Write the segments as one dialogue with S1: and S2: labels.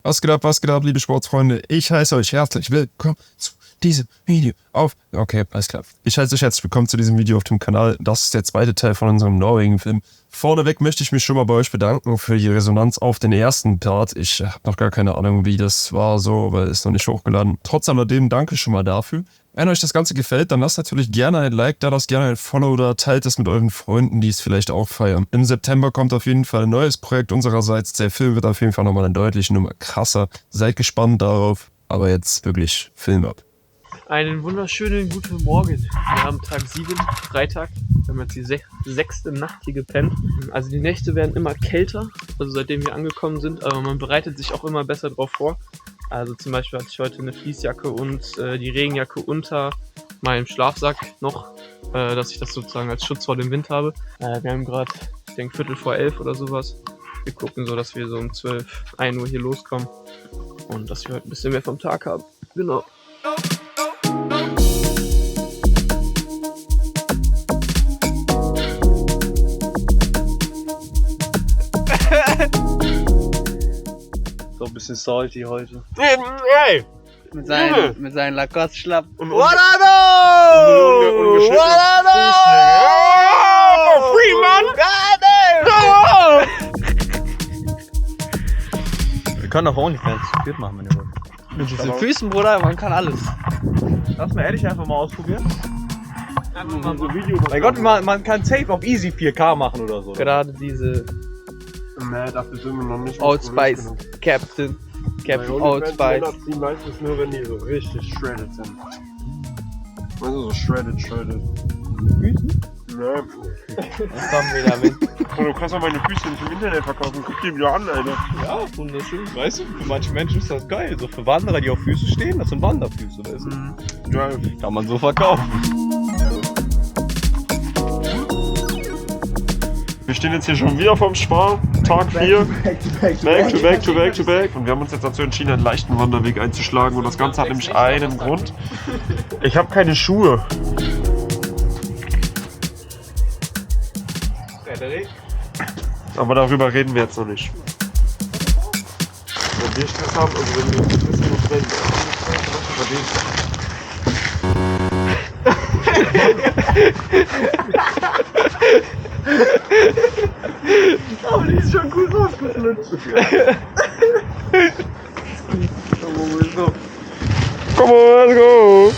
S1: Was geht ab, liebe Sportsfreunde? Ich heiße euch herzlich willkommen zu diesem Video auf... Okay, alles klar. Ich heiße euch herzlich willkommen zu diesem Video auf dem Kanal. Das ist der zweite Teil von unserem Norwegen-Film. Vorneweg möchte ich mich schon mal bei euch bedanken für die Resonanz auf den ersten Part. Ich habe noch gar keine Ahnung, wie das war so, weil es noch nicht hochgeladen. Trotz alledem danke schon mal dafür. Wenn euch das Ganze gefällt, dann lasst natürlich gerne ein Like da, lasst gerne ein Follow da, teilt es mit euren Freunden, die es vielleicht auch feiern. Im September kommt auf jeden Fall ein neues Projekt unsererseits. Der Film wird auf jeden Fall nochmal eine deutliche Nummer krasser. Seid gespannt darauf, aber jetzt wirklich Film ab.
S2: Einen wunderschönen guten Morgen. Wir haben Tag 7, Freitag. Wir haben jetzt die sechste Nacht hier gepennt. Also die Nächte werden immer kälter, also seitdem wir angekommen sind, aber man bereitet sich auch immer besser drauf vor. Also zum Beispiel hatte ich heute eine Fließjacke und die Regenjacke unter meinem Schlafsack noch, dass ich das sozusagen als Schutz vor dem Wind habe. Wir haben gerade, ich denke, 11:15 oder sowas. Wir gucken so, dass wir so um 12, 1 Uhr hier loskommen und dass wir heute ein bisschen mehr vom Tag haben. Genau. So ein bisschen salty heute.
S3: Hey! Mit seinen Lacoste-Schlapp.
S2: Und
S3: What I know! What I know! Freeman!
S2: wir können auch OnlyFans Bild machen, wenn ihr wollt.
S3: Mit diesen Füßen, Bruder, man kann alles.
S2: Lass mal ehrlich einfach mal ausprobieren. Einfach mal so ein Video.
S4: Mein Gott, man kann safe auf easy 4K machen oder so.
S3: Gerade diese
S1: Nee, dafür sind wir noch nicht.
S3: Old Spice Captain Old Spice.
S1: Die meistens nur, wenn die so richtig shredded sind. Also so shredded. Ja.
S3: Was haben wir damit?
S1: Und du kannst auch meine Füße nicht im Internet verkaufen. Guck dir wieder an, Alter.
S4: Ja, wunderschön. Weißt du, für manche Menschen ist das geil. So für Wanderer, die auf Füße stehen, das sind Wanderfüße, weißt du.
S1: Ja.
S4: Kann man so verkaufen.
S1: Wir stehen jetzt hier schon wieder vorm Spar, Tag 4, back to back. Und wir haben uns jetzt dazu entschieden, einen leichten Wanderweg einzuschlagen. Und das Ganze hat nämlich einen Grund. Ich habe keine Schuhe. Aber darüber reden wir jetzt noch nicht. Wenn wir Stress haben, also wenn wir wissen, was werden,
S4: Aber die ist schon gut rausgeflutscht.
S1: Come on, let's go!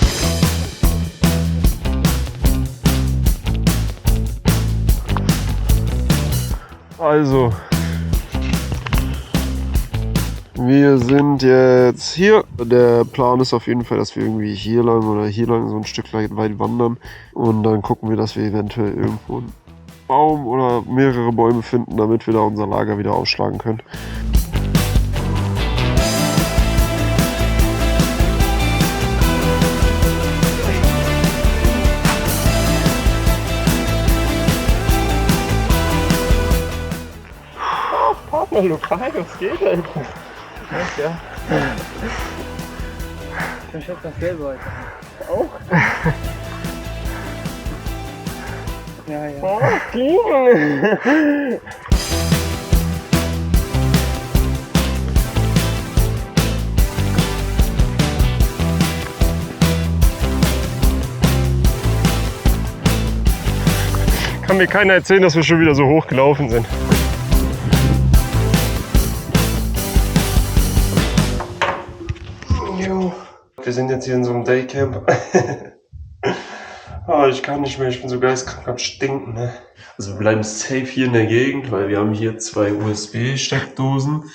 S1: Also, wir sind jetzt hier. Der Plan ist auf jeden Fall, dass wir irgendwie hier lang oder hier lang so ein Stück weit wandern. Und dann gucken wir, dass wir eventuell irgendwo einen Baum oder mehrere Bäume finden, damit wir da unser Lager wieder aufschlagen können.
S2: Partner lokal, was geht, Alter?
S3: Ja. Ich hab dasselbe heute.
S2: Auch?
S3: Ja.
S2: Oh, Fliegen!
S1: Kann mir keiner erzählen, dass wir schon wieder so hoch gelaufen sind. Wir sind jetzt hier in so einem Daycamp. Ich kann nicht mehr, ich bin so geistkrank am Stinken. Ne? Also wir bleiben safe hier in der Gegend, weil wir haben hier 2 USB-Steckdosen,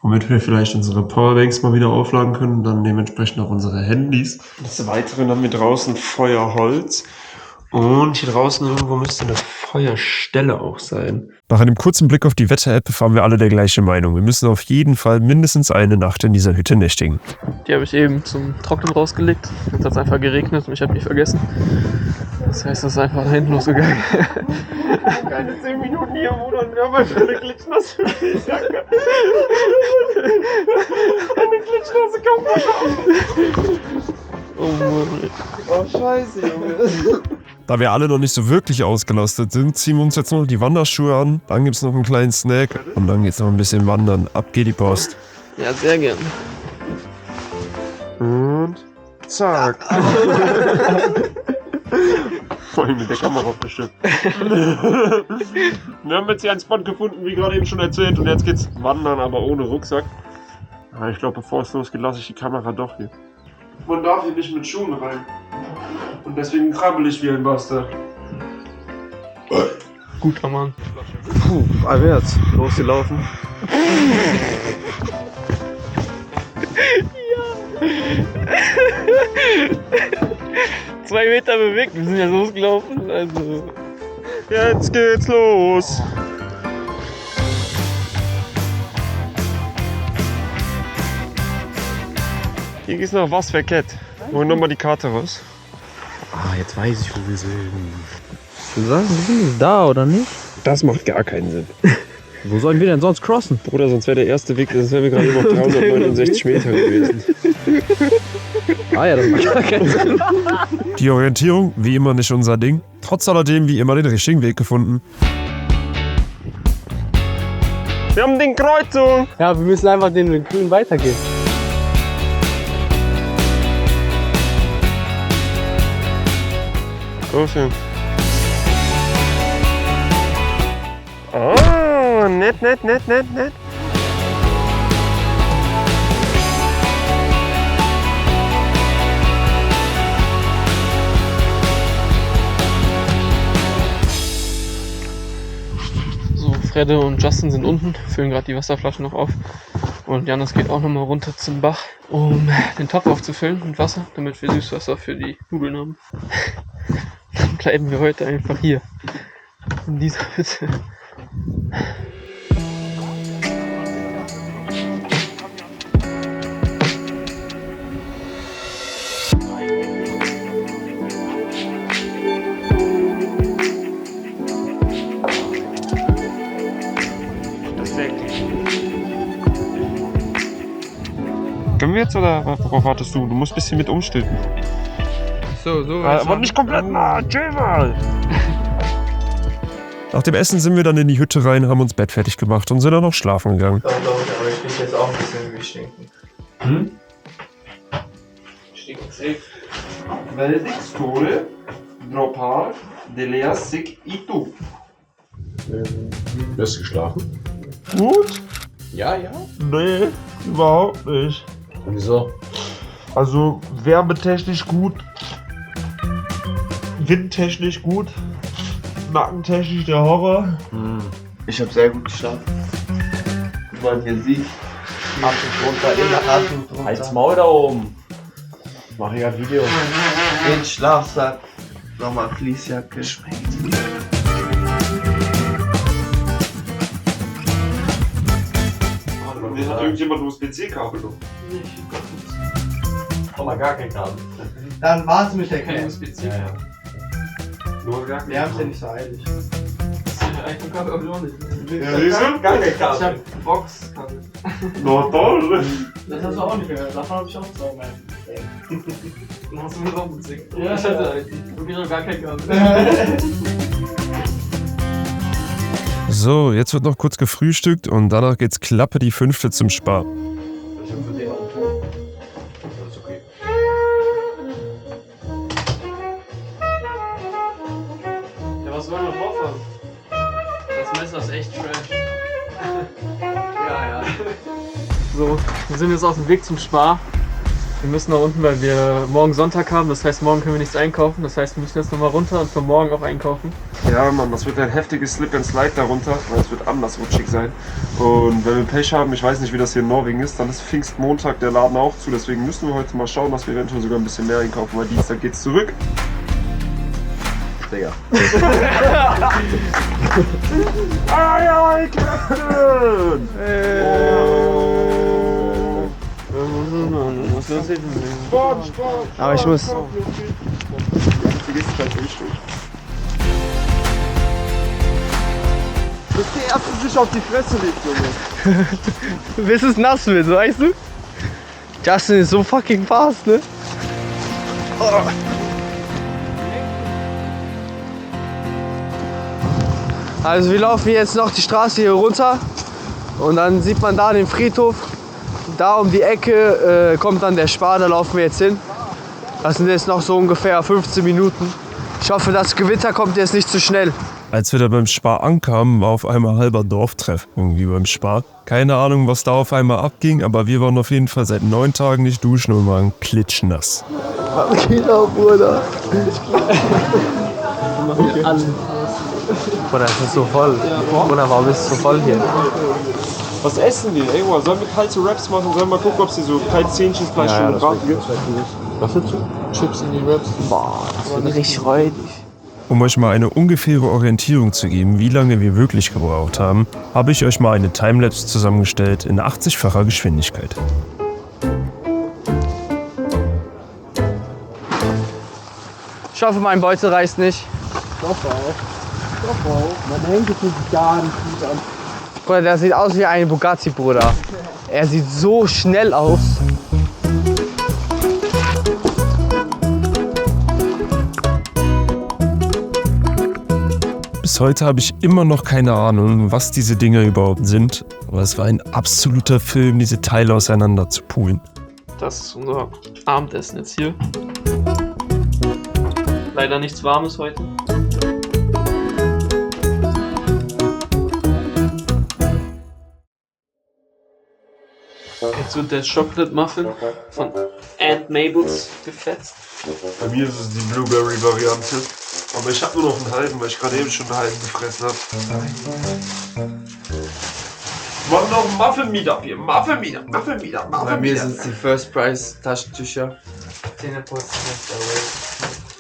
S1: womit wir vielleicht unsere Powerbanks mal wieder aufladen können und dann dementsprechend auch unsere Handys. Des Weiteren haben wir draußen Feuerholz. Und hier draußen irgendwo müsste eine Feuerstelle auch sein. Nach einem kurzen Blick auf die Wetter-App waren wir alle der gleichen Meinung. Wir müssen auf jeden Fall mindestens eine Nacht in dieser Hütte nächtigen.
S2: Die habe ich eben zum Trocknen rausgelegt. Jetzt hat es einfach geregnet und ich habe die vergessen. Das heißt, es ist einfach nach hinten losgegangen.
S1: Keine 10 Minuten hier, wo dann eine klitschnasse Jacke. Eine klitschnasse Kampfjacke.
S2: Oh Mann.
S1: Oh scheiße, Junge. Da wir alle noch nicht so wirklich ausgelastet sind, ziehen wir uns jetzt noch die Wanderschuhe an, dann gibt's noch einen kleinen Snack und dann geht's noch ein bisschen wandern. Ab geht die Post.
S2: Ja, sehr gern.
S1: Und zack. Vor allem mit der Kamera bestimmt. Wir haben jetzt hier einen Spot gefunden, wie gerade eben schon erzählt, und jetzt geht's wandern, aber ohne Rucksack. Aber ich glaube, bevor es losgeht, lasse ich die Kamera doch hier. Man darf hier nicht mit Schuhen rein. Und deswegen krabbel ich wie ein Bastard.
S2: Guter Mann.
S3: Puh, abwärts. Losgelaufen.
S2: Ja. 2 Meter bewegt, wir sind ja losgelaufen, also.
S1: Jetzt geht's los! Hier geht's nach Wasverkett. Hol nochmal die Karte raus.
S3: Ah, jetzt weiß ich, wo wir sind. Du sagst, wir sind jetzt da, oder nicht?
S1: Das macht gar keinen Sinn.
S3: Wo sollen wir denn sonst crossen?
S1: Bruder, sonst wäre der erste Weg, das wären wir gerade über 369 Meter gewesen.
S3: Ah ja, das macht gar keinen Sinn.
S1: Die Orientierung, wie immer nicht unser Ding. Trotz alledem, wie immer, den richtigen Weg gefunden. Wir haben den Kreuzung!
S3: Ja, wir müssen einfach den Grün weitergehen.
S1: So schön. Oh, nett.
S2: So, Fredde und Justin sind unten, füllen gerade die Wasserflaschen noch auf. Und Janis geht auch nochmal runter zum Bach, um den Topf aufzufüllen mit Wasser, damit wir Süßwasser für die Nudeln haben. Dann bleiben wir heute einfach hier, in dieser Hütte.
S1: Können wir jetzt oder worauf wartest du? Du musst ein bisschen mit umstülpen.
S2: So.
S1: Aber nicht komplett nah, chill mal! Nach dem Essen sind wir dann in die Hütte rein, haben uns Bett fertig gemacht und sind dann noch schlafen gegangen.
S5: Doch, aber ich rieche jetzt auch ein bisschen wie stinken.
S2: Stinkt safe.
S1: Veldixtore, Dropar, Deleas Sick Itu.
S5: Hast du geschlafen?
S1: Gut?
S5: Ja.
S1: Nee, überhaupt nicht.
S5: Wieso?
S1: Also wärmetechnisch gut, windtechnisch gut, nackentechnisch der Horror.
S5: Ich habe sehr gut geschlafen. Wie man hier sieht. Atem runter, Atem runter. Halt's Maul da oben. Mach ich ein Video. Den Schlafsack. Nochmal Fließjacke. Schmeckt.
S1: Hat irgendjemand USB-C-Kabel noch?
S5: Komm mal, gar kein Kabel. Dann war's mit der
S2: Kein
S5: Cam.
S2: USB-C.
S5: Ja.
S1: Nur gar
S5: Wir haben's ja nicht so eilig.
S2: iPhone-Kabel habe ich auch nicht.
S1: Ja, siehst du?
S5: Gar kein
S2: Ich
S5: Kabel.
S2: hab Box-Kabel.
S1: Na toll!
S5: Das hast du auch nicht gehört. Davon hab ich auch zwei Mal.
S2: Dann hast du mir auch gesehen. Ja, ich hatte eigentlich wirklich noch gar kein Kabel.
S1: So, jetzt wird noch kurz gefrühstückt und danach geht's Klappe die 5. zum Spar.
S5: Ich hab für den auch einen. Das ist okay.
S2: Ja, was wollen wir drauf haben? Das Messer ist echt trash.
S5: Ja.
S2: So, wir sind jetzt auf dem Weg zum Spar. Wir müssen nach unten, weil wir morgen Sonntag haben. Das heißt, morgen können wir nichts einkaufen. Das heißt, wir müssen jetzt nochmal runter und für morgen auch einkaufen.
S1: Ja, Mann, das wird ein heftiges Slip and Slide darunter, weil es wird anders rutschig sein. Und wenn wir Pech haben, ich weiß nicht, wie das hier in Norwegen ist, dann ist Pfingstmontag der Laden auch zu. Deswegen müssen wir heute mal schauen, dass wir eventuell sogar ein bisschen mehr einkaufen, weil Dienstag geht's zurück.
S5: Digga.
S1: Aye, Captain! Sport!
S3: Aber ich muss.
S1: Wie geht's gleich Richtung?
S5: Bis der erste sich auf die Fresse legt, Junge.
S3: Bis es nass wird, weißt du? Justin ist so fucking fast, ne? Oh. Also wir laufen jetzt noch die Straße hier runter und dann sieht man da den Friedhof. da um die Ecke kommt dann der Spar, da laufen wir jetzt hin. Das sind jetzt noch so ungefähr 15 Minuten. Ich hoffe, das Gewitter kommt jetzt nicht zu schnell.
S1: Als wir da beim Spar ankamen, war auf einmal halber Dorftreff irgendwie beim Spar. Keine Ahnung, was da auf einmal abging, aber wir waren auf jeden Fall seit 9 Tagen nicht duschen und waren klitschnass.
S3: Was geht auf, Bruder? Bruder, das ist so voll. Bruder, warum ist es so voll hier?
S1: Was essen wir? Ey, sollen wir kalte Wraps machen? Sollen wir mal gucken, ob es hier so kaltes Hähnchenfleisch schon gebraten gibt?
S3: Was willst du? Chips in die Wraps? Boah, das wird richtig räudig.
S1: Um euch mal eine ungefähre Orientierung zu geben, wie lange wir wirklich gebraucht haben, habe ich euch mal eine Timelapse zusammengestellt in 80-facher Geschwindigkeit.
S3: Ich hoffe, mein Beutel reißt nicht.
S6: Doch auch. Man hängt es nicht gar nicht gut an.
S3: Bruder, der sieht aus wie ein Bugatti, Bruder. Er sieht so schnell aus.
S1: Bis heute habe ich immer noch keine Ahnung, was diese Dinger überhaupt sind. Aber es war ein absoluter Film, diese Teile auseinander zu poolen.
S2: Das ist unser Abendessen jetzt hier. Leider nichts Warmes heute. Jetzt wird der Chocolate Muffin von Aunt Mabels gefetzt.
S1: Bei mir ist es die Blueberry-Variante. Aber ich habe nur noch einen halben, weil ich gerade eben schon einen halben gefressen habe. Wir machen noch ein Muffin-Meetup hier. Muffin-Meetup.
S5: Bei mir sind es die First Price Taschentücher.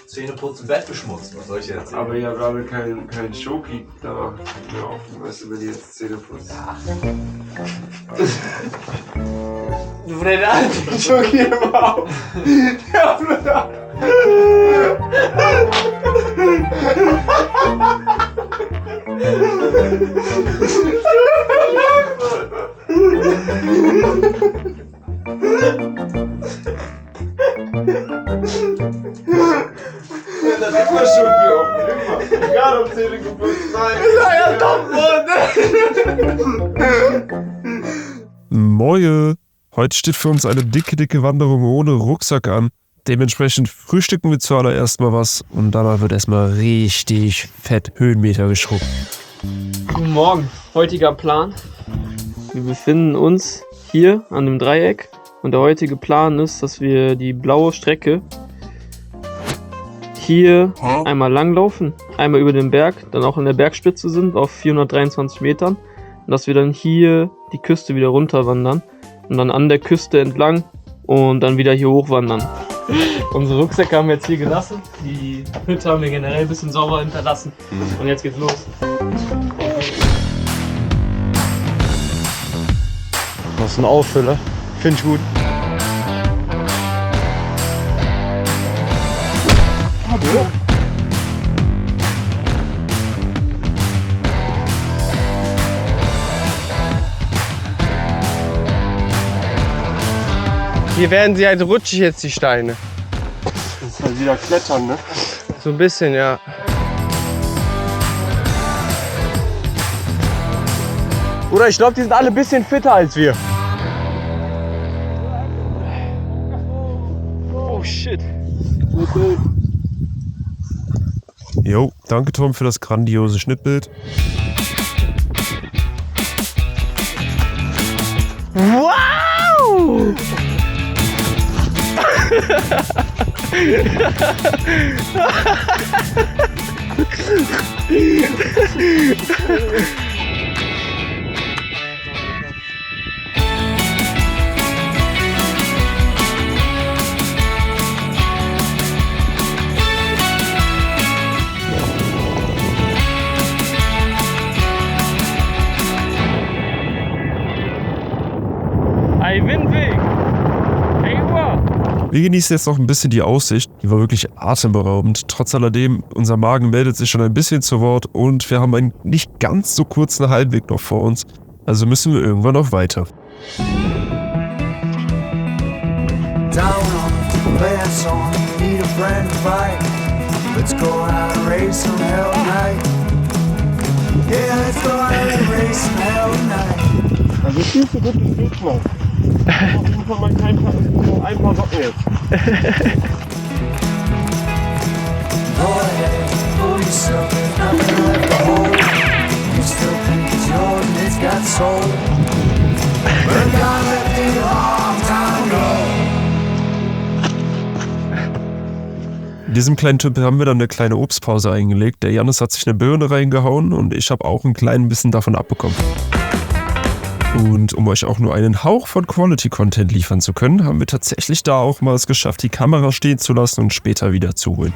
S4: Zähneputzen, Bett beschmutzt, was soll ich jetzt?
S1: Aber ich habe gerade kein Schoki da. Ja, weißt du, wenn die jetzt Zähne putzen.
S3: Du Bruder, den Schoki immer auf. Ja, Bruder.
S1: Das ist immer Schoki auf. Immer. Egal ob Zähne geputzt sein.
S3: Ja, doch,
S1: Moje! Heute steht für uns eine dicke Wanderung ohne Rucksack an. Dementsprechend frühstücken wir zuallererst mal was und danach wird erstmal richtig fett Höhenmeter geschrubbt.
S2: Guten Morgen. Heutiger Plan. Wir befinden uns hier an dem Dreieck und der heutige Plan ist, dass wir die blaue Strecke hier einmal langlaufen, einmal über den Berg, dann auch an der Bergspitze sind auf 423 Metern und dass wir dann hier die Küste wieder runter wandern und dann an der Küste entlang und dann wieder hier hochwandern. Unsere Rucksäcke haben wir jetzt hier gelassen, die Hütte haben wir generell ein bisschen sauber hinterlassen und jetzt geht's los.
S3: Das ist ein Auffüller. Finde ich gut. Hier werden sie halt rutschig jetzt, die Steine.
S1: Das ist halt wieder Klettern, ne?
S3: So ein bisschen, ja. Bruder, ich glaube, die sind alle ein bisschen fitter als wir. Oh shit.
S1: Jo, danke Tom für das grandiose Schnittbild.
S3: Wow!
S2: Ein Windweg! Hey, wow!
S1: Wir genießen jetzt noch ein bisschen die Aussicht. Die war wirklich atemberaubend. Trotz alledem, unser Magen meldet sich schon ein bisschen zu Wort und wir haben einen nicht ganz so kurzen Heimweg noch vor uns. Also müssen wir irgendwann noch weiter.
S7: Down on, play that song, need a friend to fight. Let's go out and race some hell tonight. Yeah, let's go out and race some hell tonight.
S6: Also viel zu gut gespielt, Mann.
S1: Ein paar Socken jetzt.
S7: Go ahead, pull yourself, there's nothing left to hold. You still think it's yours and it's got soul. But God left it a long time ago.
S1: In diesem kleinen Tipp haben wir dann eine kleine Obstpause eingelegt. Der Jannis hat sich eine Birne reingehauen und ich habe auch ein klein bisschen davon abbekommen. Und um euch auch nur einen Hauch von Quality-Content liefern zu können, haben wir tatsächlich da auch mal es geschafft, die Kamera stehen zu lassen und später wieder zu holen.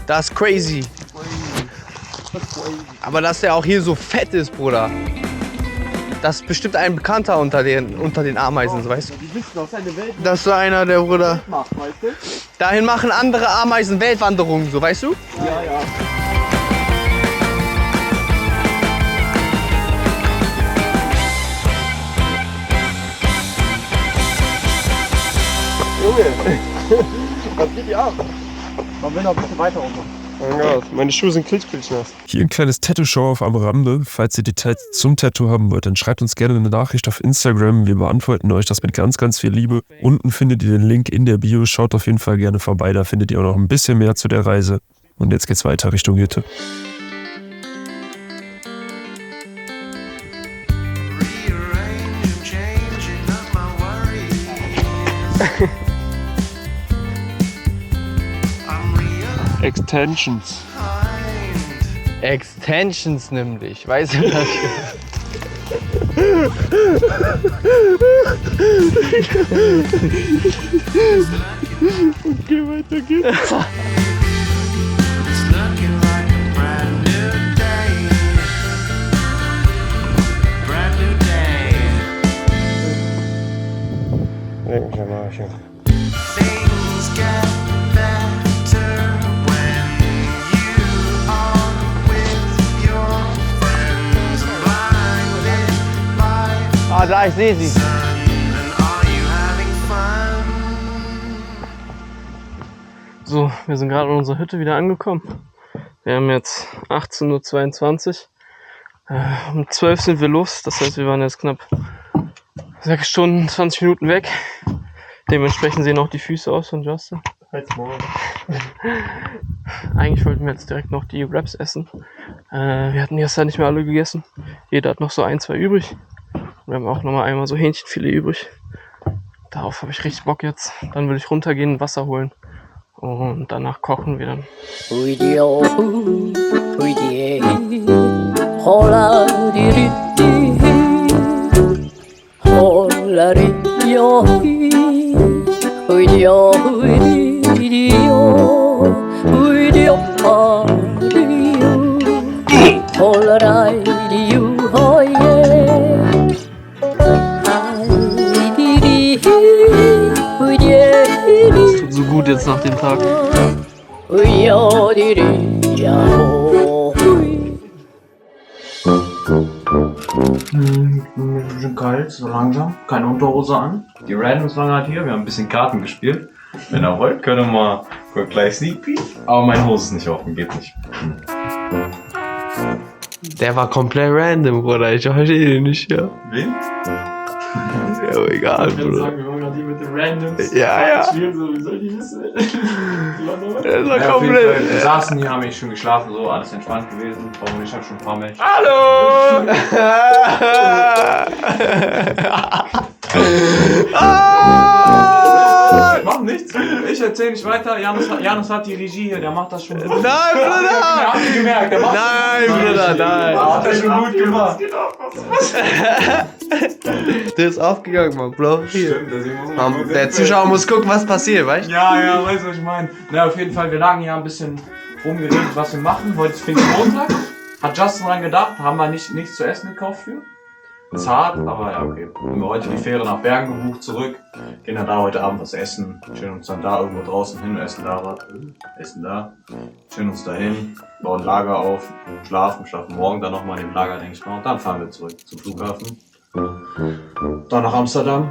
S3: Das ist crazy. Aber dass der auch hier so fett ist, Bruder. Das ist bestimmt ein Bekannter unter den Ameisen, weißt du?
S6: Die wissen, aus seine Welt
S3: Das ist so einer, der Bruder.
S6: macht, weißt du?
S3: Dahin machen andere Ameisen Weltwanderungen, so weißt du?
S6: Ja, ja. Junge, was geht hier ab? Man will noch ein bisschen weiter rummachen.
S1: Oh Gott, meine Schuhe sind klitschnass. Hier ein kleines Tattoo-Show auf am Rande. Falls ihr Details zum Tattoo haben wollt, dann schreibt uns gerne eine Nachricht auf Instagram. Wir beantworten euch das mit ganz, ganz viel Liebe. Unten findet ihr den Link in der Bio. Schaut auf jeden Fall gerne vorbei. Da findet ihr auch noch ein bisschen mehr zu der Reise. Und jetzt geht's weiter Richtung Hütte. Extensions.
S3: Extensions nämlich, weißt du das?
S1: Okay, weiter geht's.
S3: Ah, da, ich sehe sie.
S2: So, wir sind gerade in unserer Hütte wieder angekommen. Wir haben jetzt 18:22 Uhr. Um 12 sind wir los, das heißt, wir waren jetzt knapp 6 Stunden, 20 Minuten weg. Dementsprechend sehen auch die Füße aus von Justin. Eigentlich wollten wir jetzt direkt noch die Wraps essen. Wir hatten gestern nicht mehr alle gegessen. Jeder hat noch so 1, 2 übrig. Wir haben auch nochmal einmal so Hähnchenfilet übrig. Darauf habe ich richtig Bock jetzt. Dann will ich runtergehen, Wasser holen. Und danach kochen wir dann. Das tut so gut jetzt nach dem Tag.
S5: Ein bisschen kalt, so langsam. Keine Unterhose an. Die Randoms waren halt hier, wir haben ein bisschen Karten gespielt. Wenn ihr wollt, können wir mal gleich Sneak Peek. Aber meine Hose ist nicht offen, geht nicht.
S3: Der war komplett random, Bruder. Ich verstehe den nicht, ja.
S5: Wen?
S3: Ja, aber egal, Bruder.
S2: wir wollen gerade die mit den Randoms.
S3: Ja, ja.
S2: Spielen, so, wie soll die wissen?
S3: Der war
S5: Ja, auf jeden
S3: komplett.
S5: Fall, wir saßen hier, haben schon geschlafen, so, alles entspannt gewesen. Warum ich habe schon ein paar Matches.
S3: Hallo!
S5: Mach nichts. Ich erzähl nicht weiter. Janus hat die Regie hier, der macht das schon gut.
S3: Nein, Bruder!
S5: Habt ihr gemerkt? Der macht
S3: Nein, Bruder, nein!
S5: Hat er schon gut gemacht.
S3: Der ist aufgegangen, Mann, Bro. Hier.
S5: Stimmt, deswegen muss man
S3: Der Zuschauer muss gucken, was passiert, weißt du?
S5: Ja, weißt du, was ich meine? Na, auf jeden Fall, wir lagen hier ein bisschen rumgeredet, was wir machen. Heute ist Pfingstmontag. Hat Justin dran gedacht, haben wir nichts zu essen gekauft für. Ist hart, aber ja, okay. Haben wir heute die Fähre nach Bergen gebucht, zurück. Gehen dann da heute Abend was essen. Stellen uns dann da irgendwo draußen hin, essen da. Stellen uns da hin, bauen Lager auf, schlafen morgen dann nochmal in dem Lager, denke ich mal. Und dann fahren wir zurück zum Flughafen. Dann nach Amsterdam.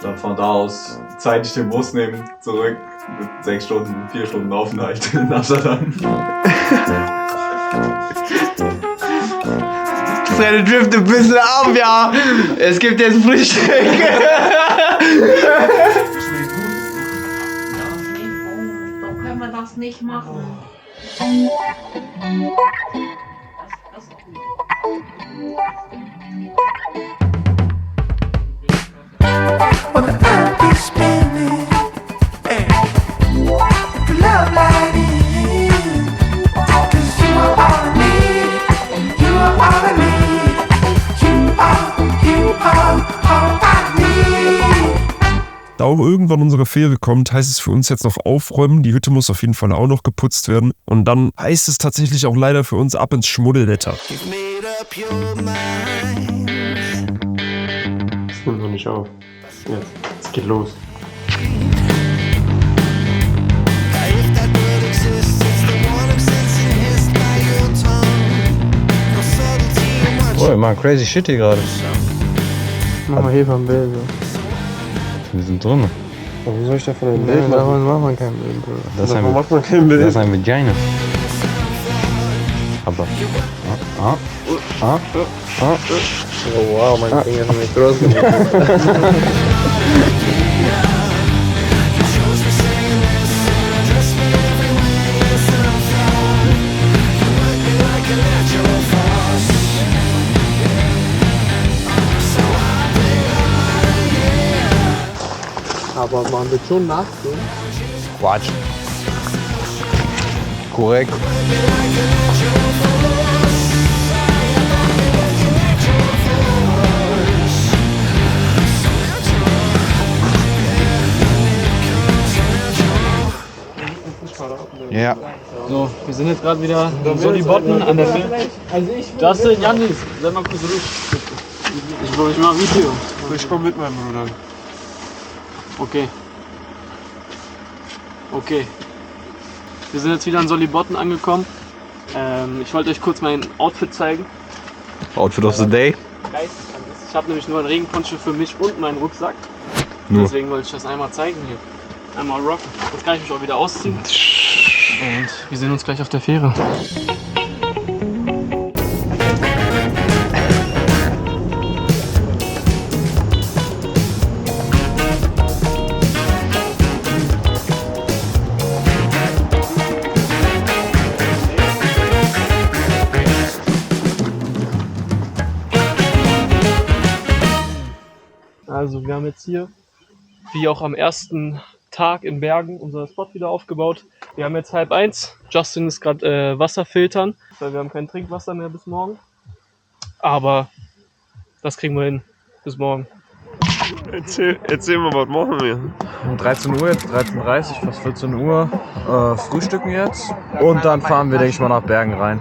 S5: Dann von da aus zeitig den Bus nehmen, zurück. Mit 4 Stunden Aufenthalt in Amsterdam.
S3: Freunde, drift ein bisschen ab, ja. Es gibt jetzt Frühstück.
S8: So können wir das nicht machen.
S7: Well, the earth is spinning, hey. The love light in, 'cause you are all I need, you are all I need, you are all I need.
S1: Da auch irgendwann unsere Fähre kommt, heißt es für uns jetzt noch aufräumen. Die Hütte muss auf jeden Fall auch noch geputzt werden. Und dann heißt es tatsächlich auch leider für uns ab ins Schmuddelwetter.
S7: You've made up your mind.
S2: Das nimmt noch nicht auf. Jetzt, es geht los.
S7: If that word exists, it's the one I'm sensing hissed by your tongue. No subtlety in what
S4: Oh, wir machen crazy shit hier gerade.
S3: Mach mal Hefe am Bild.
S4: Wir sind drin.
S3: Wie soll ich da von dem Bild machen? Davon macht man kein Bild, Bruder.
S4: Das ist ein,
S3: macht man kein Bild.
S4: das ist ein Vagina. Aber.
S3: Oh wow, mein Finger ist nicht groß genug. Aber man wird schon nachsehen.
S4: Quatsch. Korrekt. Ja.
S2: So, wir sind jetzt gerade wieder Solibotten an der Film. Justin, Janis, sei mal kurz ruhig. Ich wollte mal ein Video.
S3: Ich komm mit, mein Bruder.
S2: Okay. Okay. Wir sind jetzt wieder an Solibotten angekommen. Ich wollte euch kurz mein Outfit zeigen.
S4: Outfit of the day.
S2: Ich habe nämlich nur ein Regenponcho für mich und meinen Rucksack.
S4: Nur.
S2: Deswegen wollte ich das einmal zeigen hier. Einmal rocken. Jetzt kann ich mich auch wieder ausziehen. Und wir sehen uns gleich auf der Fähre. Also wir haben jetzt hier, wie auch am ersten Tag in Bergen, unser Spot wieder aufgebaut. Wir haben jetzt 12:30. Justin ist gerade Wasser filtern, weil wir haben kein Trinkwasser mehr bis morgen. Aber das kriegen wir hin. Bis morgen.
S1: Erzähl mal, was machen wir?
S9: Um 13 Uhr jetzt, 13:30, fast 14 Uhr. Frühstücken jetzt. Und dann fahren wir, denke ich mal, nach Bergen rein.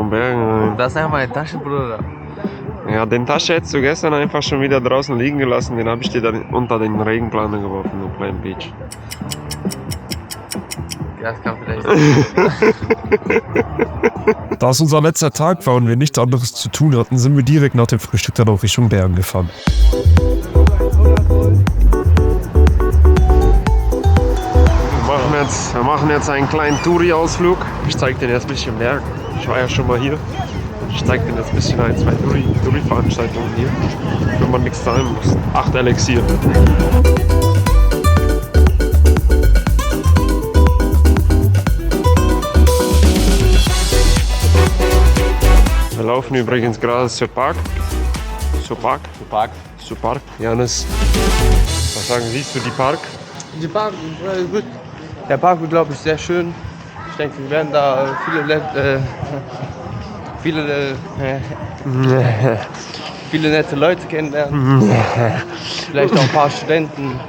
S1: Bergen.
S9: Das ist einfach meine Tasche, Bruder.
S1: Ja, den Tasche hättest du gestern einfach schon wieder draußen liegen gelassen. Den habe ich dir dann unter den Regenplaner geworfen, in Plain Beach.
S9: Ja, das kann vielleicht.
S1: Da es unser letzter Tag war und wir nichts anderes zu tun hatten, sind wir direkt nach dem Frühstück dann auch Richtung Bergen gefahren. Wir machen jetzt einen kleinen Touri-Ausflug. Ich zeige dir jetzt ein bisschen Berg. Ich war ja schon mal hier. Ich zeige dir jetzt ein bisschen ein, zwei Touri-Veranstaltungen hier. Wenn man nichts zahlen muss. 8 Elixier. Wir laufen übrigens gerade zur Park. Park. Janis, was sagen Sie zu die Park?
S3: Die Park, gut. Der Park wird, glaube ich, sehr schön. Ich denke, wir werden da viele nette Leute kennenlernen. Vielleicht auch ein paar Studenten.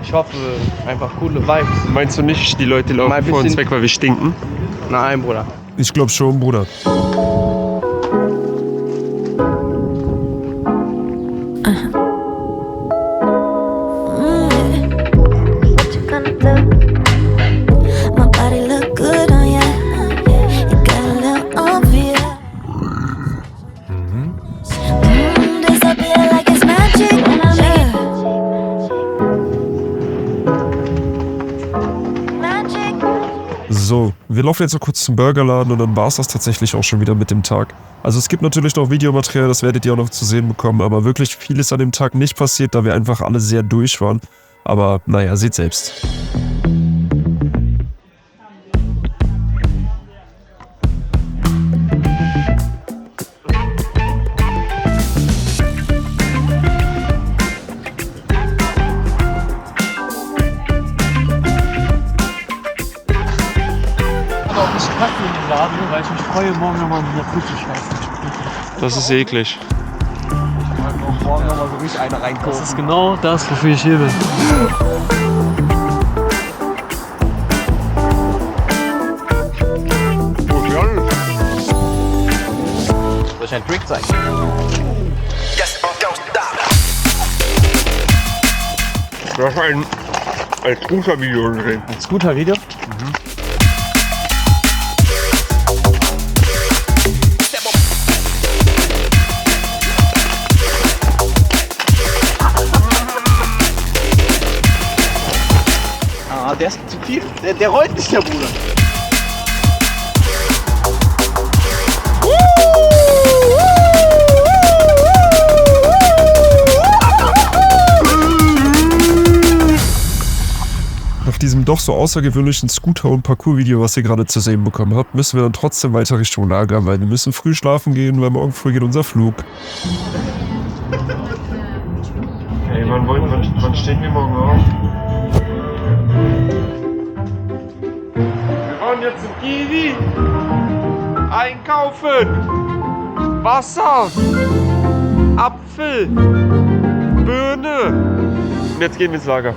S3: Ich hoffe, einfach coole Vibes.
S1: Meinst du nicht, die Leute laufen vor uns weg, weil wir stinken?
S3: Nein, Bruder.
S1: Ich glaube schon, Bruder. wir laufen jetzt noch kurz zum Burgerladen und dann war es das tatsächlich auch schon wieder mit dem Tag. Also es gibt natürlich noch Videomaterial, das werdet ihr auch noch zu sehen bekommen, aber wirklich viel ist an dem Tag nicht passiert, da wir einfach alle sehr durch waren. Aber naja, seht selbst.
S2: Kaffee in den Laden, weil ich mich freue, morgen nochmal mit einer Kuh zu schlafen.
S1: Das ist eklig.
S3: Morgen nochmal so richtig eine reingucken.
S2: Das ist genau das, wofür ich hier bin.
S3: Soll ich einen Trick zeigen?
S4: Du hast ein Scooter-Video gesehen.
S2: Ein Scooter-Video?
S3: Ah, der ist zu viel. Der rollt nicht, der Bruder.
S1: Nach diesem doch so außergewöhnlichen Scooter- und Parkour-Video, was ihr gerade zu sehen bekommen habt, müssen wir dann trotzdem weiter Richtung Lager, weil wir müssen früh schlafen gehen, weil morgen früh geht unser Flug. Ey, wann stehen wir morgen auf?
S6: Wir wollen jetzt zum Kiwi einkaufen. Wasser. Apfel. Birne.
S1: Und jetzt gehen wir ins Lager.